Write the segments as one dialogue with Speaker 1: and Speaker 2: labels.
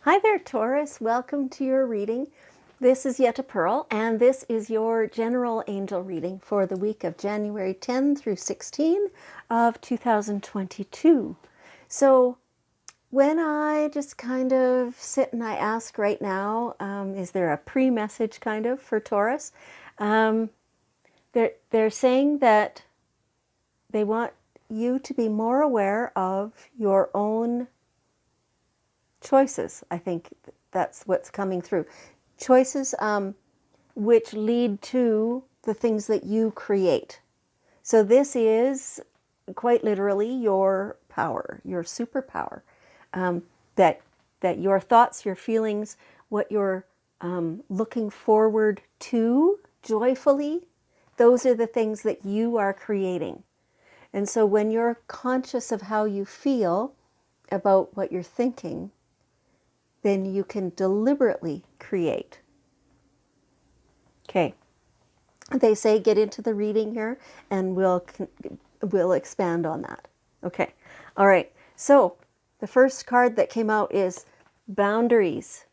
Speaker 1: Hi there, Taurus. Welcome to your reading. This is Yetta Pearl, and this is your general angel reading for the week of January 10 through 16 of 2022. So when I just kind of sit and I ask right now, is there a pre-message kind of for Taurus? They're saying that they want you to be more aware of your own choices. I think that's what's coming through. Choices which lead to the things that you create. So this is quite literally your power, your superpower. That your thoughts, your feelings, what you're looking forward to joyfully, those are the things that you are creating. And so when you're conscious of how you feel about what you're thinking, then you can deliberately create. Okay. They say get into the reading here and we'll expand on that. Okay. All right. So the first card that came out is boundaries.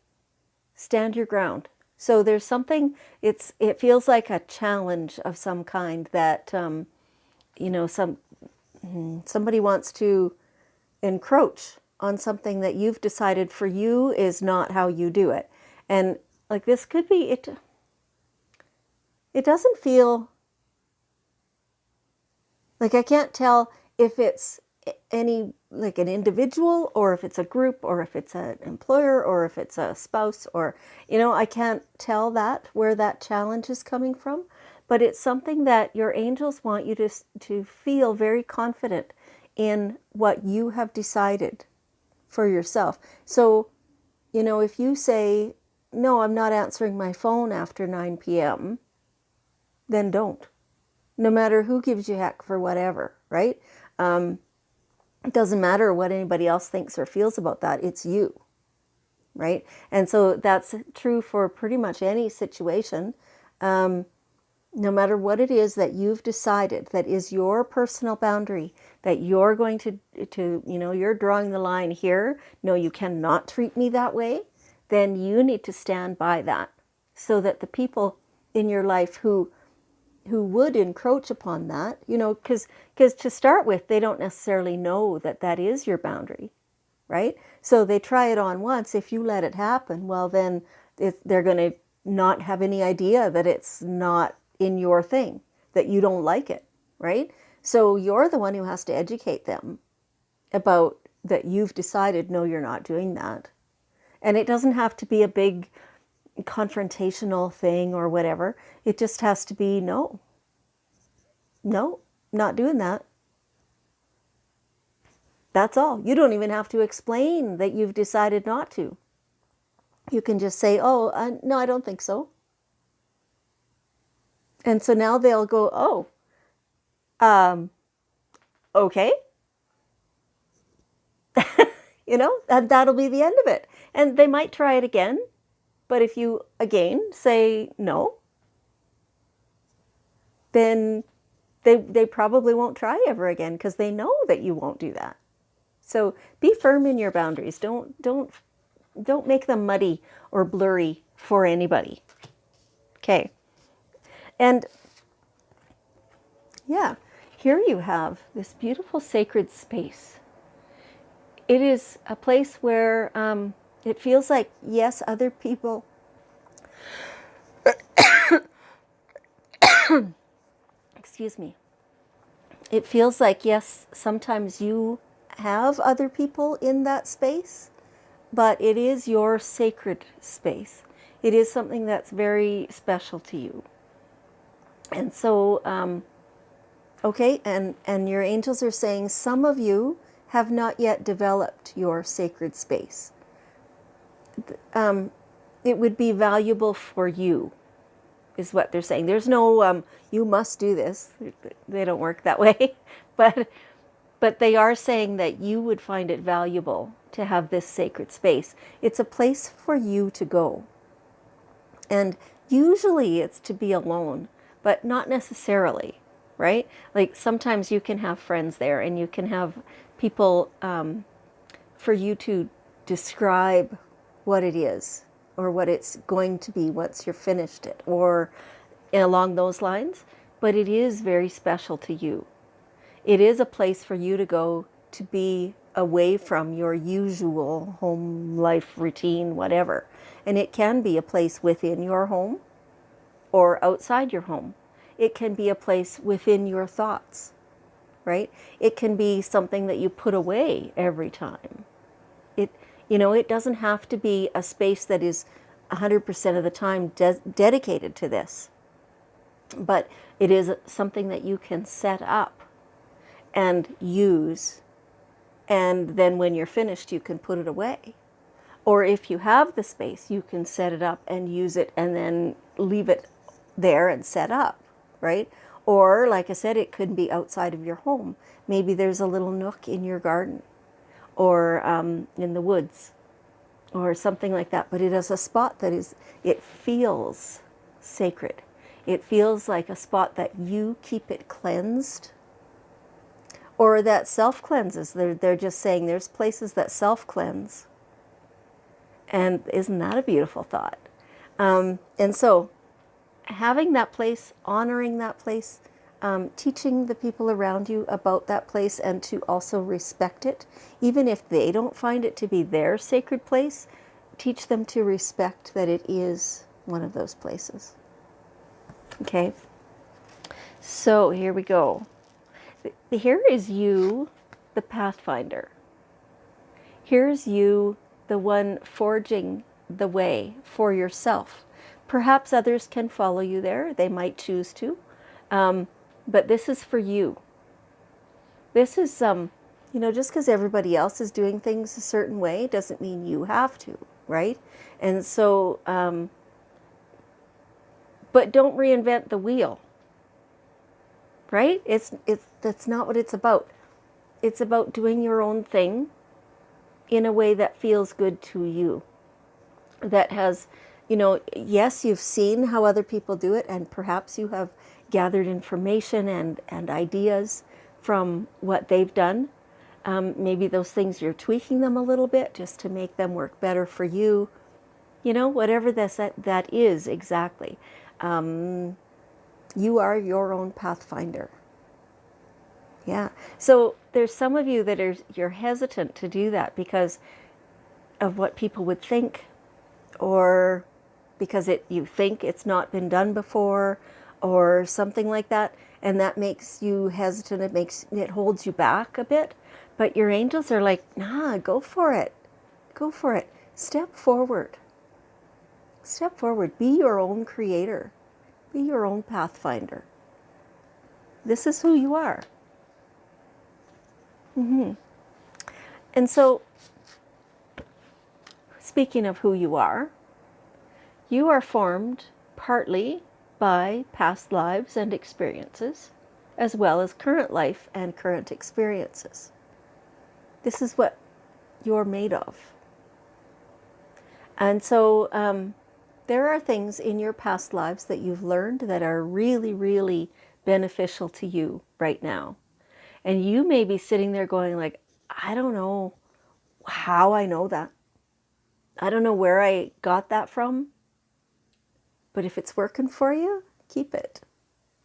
Speaker 1: Stand your ground. So there's something, it feels like a challenge of some kind that, somebody wants to encroach on something that you've decided for you is not how you do it. And like this could be, it doesn't feel like, I can't tell if it's any, like an individual, or if it's a group, or if it's an employer, or if it's a spouse, or, I can't tell that, where that challenge is coming from. But it's something that your angels want you to feel very confident in what you have decided for yourself. So, if you say, no, I'm not answering my phone after 9 p.m., then don't. No matter who gives you heck for whatever, right? It doesn't matter what anybody else thinks or feels about that. It's you, right? And so that's true for pretty much any situation. No matter what it is that you've decided that is your personal boundary, that you're going to you're drawing the line here. No, you cannot treat me that way. Then you need to stand by that, so that the people in your life who would encroach upon that, because to start with, they don't necessarily know that that is your boundary, right? So they try it on once. If you let it happen, well, then they're going to not have any idea that it's not in your thing, that you don't like it, right? So you're the one who has to educate them about that you've decided, no, you're not doing that. And it doesn't have to be a big confrontational thing or whatever. It just has to be, no, not doing that. That's all. You don't even have to explain that you've decided not to. You can just say, oh, no, I don't think so. And so now they'll go, oh, okay. And that'll be the end of it. And they might try it again. But if you, again, say no, then they probably won't try ever again, because they know that you won't do that. So be firm in your boundaries. Don't make them muddy or blurry for anybody. Okay. And yeah, here you have this beautiful sacred space. It is a place where it feels like, yes, other people, excuse me, it feels like, yes, sometimes you have other people in that space, but it is your sacred space. It is something that's very special to you. And so, okay, and your angels are saying some of you have not yet developed your sacred space. It would be valuable for you, is what they're saying. There's no, you must do this. They don't work that way. But they are saying that you would find it valuable to have this sacred space. It's a place for you to go. And usually it's to be alone, but not necessarily, right? Like sometimes you can have friends there, and you can have people for you to describe what it is or what it's going to be once you're finished it or along those lines, but it is very special to you. It is a place for you to go to be away from your usual home life routine, whatever. And it can be a place within your home or outside your home. It can be a place within your thoughts, right? It can be something that you put away every time. It doesn't have to be a space that is 100% of the time dedicated to this, but it is something that you can set up and use, and then when you're finished, you can put it away. Or if you have the space, you can set it up and use it and then leave it there and set up, right? Or, like I said, it could be outside of your home. Maybe there's a little nook in your garden or in the woods or something like that. But it is a spot that it feels sacred. It feels like a spot that you keep it cleansed or that self-cleanses. They're just saying there's places that self-cleanse. And isn't that a beautiful thought? And so having that place, honoring that place, teaching the people around you about that place and to also respect it, even if they don't find it to be their sacred place, teach them to respect that it is one of those places. Okay, so here we go. Here is you, the Pathfinder. Here's you, the one forging the way for yourself. Perhaps others can follow you there. They might choose to. But this is for you. This is, just because everybody else is doing things a certain way doesn't mean you have to, right? And so, but don't reinvent the wheel, right? That's not what it's about. It's about doing your own thing in a way that feels good to you. That has, yes, you've seen how other people do it, and perhaps you have gathered information and ideas from what they've done. Maybe those things you're tweaking them a little bit just to make them work better for you. Whatever that is exactly. You are your own pathfinder. Yeah. So there's some of you that you're hesitant to do that because of what people would think, or because you think it's not been done before, or something like that, and that makes you hesitant. It holds you back a bit. But your angels are like, nah, go for it. Go for it. Step forward. Step forward. Be your own creator. Be your own pathfinder. This is who you are. And so, speaking of who you are formed partly by past lives and experiences, as well as current life and current experiences. This is what you're made of. And so there are things in your past lives that you've learned that are really, really beneficial to you right now. And you may be sitting there going like, I don't know how I know that. I don't know where I got that from. But if it's working for you, keep it.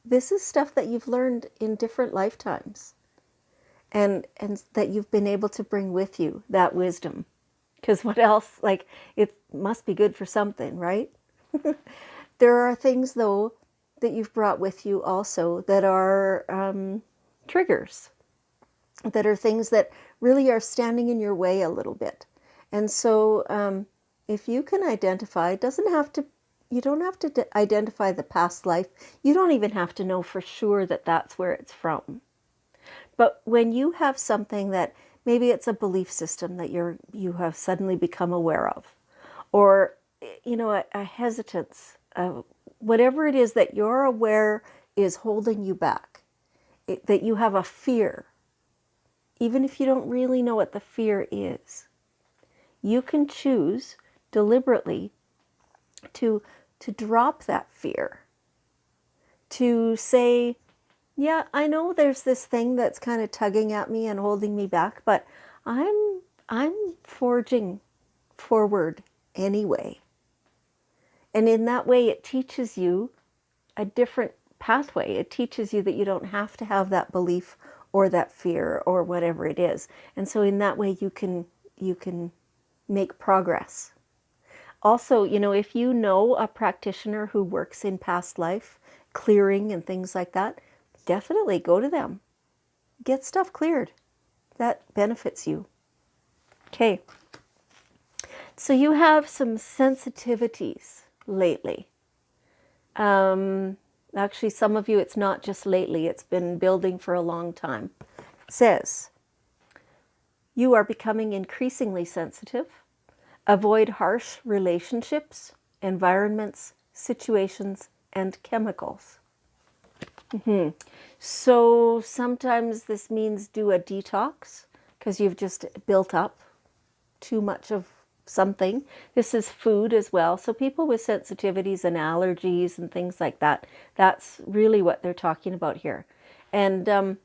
Speaker 1: This is stuff that you've learned in different lifetimes. And that you've been able to bring with you, that wisdom. Because what else? Like, it must be good for something, right? There are things, though, that you've brought with you also that are triggers. That are things that really are standing in your way a little bit. And so if you can identify, you don't have to identify the past life. You don't even have to know for sure that that's where it's from. But when you have something that maybe it's a belief system that you have suddenly become aware of, or a hesitance, whatever it is that you're aware is holding you back, that you have a fear, even if you don't really know what the fear is, you can choose deliberately to drop that fear, to say, yeah, I know there's this thing that's kind of tugging at me and holding me back, but I'm forging forward anyway. And in that way, it teaches you a different pathway. It teaches you that you don't have to have that belief or that fear or whatever it is. And so in that way, you can make progress. Also, if you know a practitioner who works in past life, clearing and things like that, definitely go to them. Get stuff cleared. That benefits you. Okay. So you have some sensitivities lately. Actually, some of you, it's not just lately. It's been building for a long time. It says, you are becoming increasingly sensitive. Avoid harsh relationships, environments, situations, and chemicals. So sometimes this means do a detox because you've just built up too much of something. This is food as well. So people with sensitivities and allergies and things like that, that's really what they're talking about here. And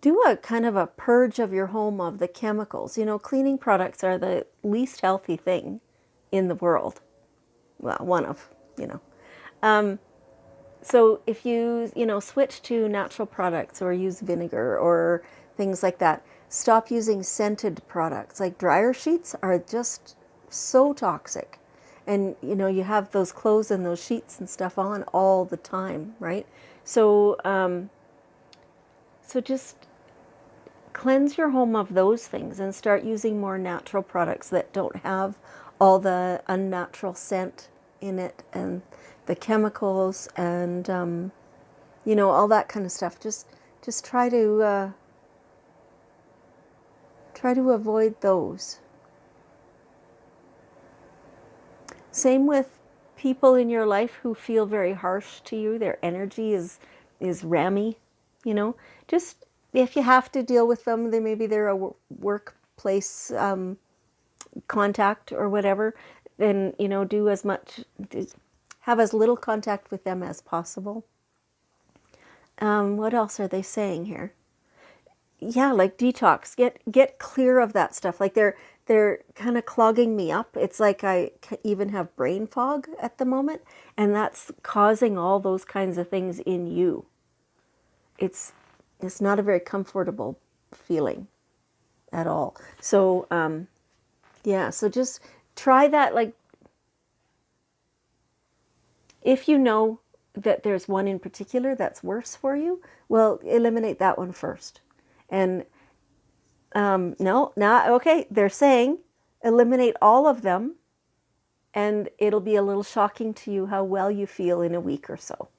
Speaker 1: do a kind of a purge of your home of the chemicals. Cleaning products are the least healthy thing in the world. Well, one of. So if you, switch to natural products or use vinegar or things like that, stop using scented products. Like dryer sheets are just so toxic. And, you have those clothes and those sheets and stuff on all the time, right? So, so just cleanse your home of those things and start using more natural products that don't have all the unnatural scent in it and the chemicals and all that kind of stuff. Just try to avoid those. Same with people in your life who feel very harsh to you. Their energy is rammy. Just if you have to deal with them, maybe they're a workplace contact or whatever, then have as little contact with them as possible. What else are they saying here? Yeah, like detox. Get clear of that stuff. Like they're kind of clogging me up. It's like I even have brain fog at the moment, and that's causing all those kinds of things in you. It's not a very comfortable feeling at all. So so just try that. Like if you know that there's one in particular that's worse for you, well, eliminate that one first. And okay, they're saying eliminate all of them, and it'll be a little shocking to you how well you feel in a week or so.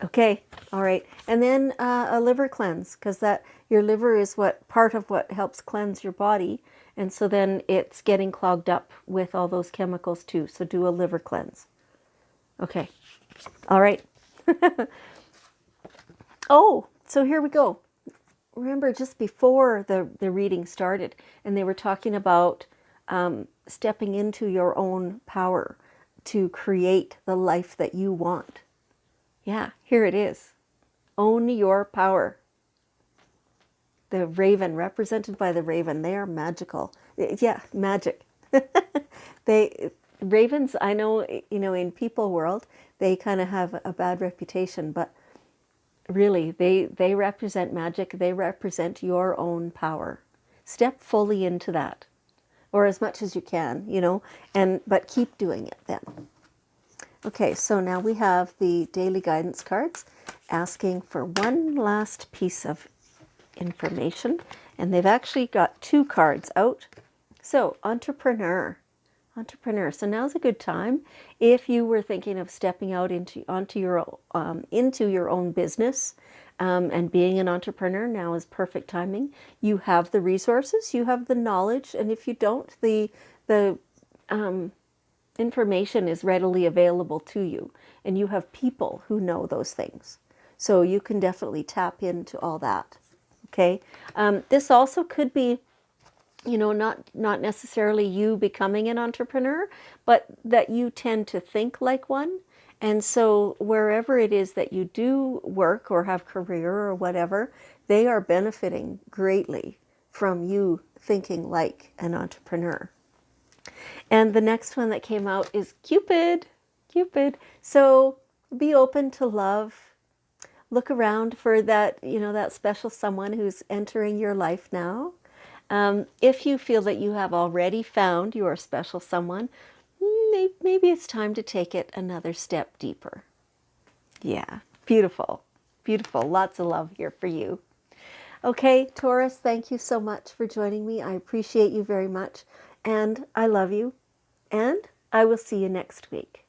Speaker 1: Okay, all right. And then a liver cleanse, because your liver is part of what helps cleanse your body, and so then it's getting clogged up with all those chemicals too. So do a liver cleanse. Okay, all right. Oh, so here we go. Remember just before the reading started, and they were talking about stepping into your own power to create the life that you want. Yeah, here it is. Own your power. The raven, represented by the raven, they are magical. Yeah, magic. Ravens, I know, in people world, they kind of have a bad reputation, but really, they represent magic. They represent your own power. Step fully into that, or as much as you can, but keep doing it then. Okay, so now we have the daily guidance cards asking for one last piece of information, and they've actually got 2 cards out. So, entrepreneur. So now's a good time if you were thinking of stepping out into your own business and being an entrepreneur. Now is perfect timing. You have the resources, you have the knowledge, and if you don't, the information is readily available to you, and you have people who know those things. So you can definitely tap into all that. Okay. This also could be, not necessarily you becoming an entrepreneur, but that you tend to think like one. And so wherever it is that you do work or have career or whatever, they are benefiting greatly. They are from you thinking like an entrepreneur. And the next one that came out is Cupid. Cupid. So be open to love. Look around for that, that special someone who's entering your life now. If you feel that you have already found your special someone, maybe it's time to take it another step deeper. Yeah, beautiful, beautiful. Lots of love here for you. Okay, Taurus, thank you so much for joining me. I appreciate you very much, and I love you, and I will see you next week.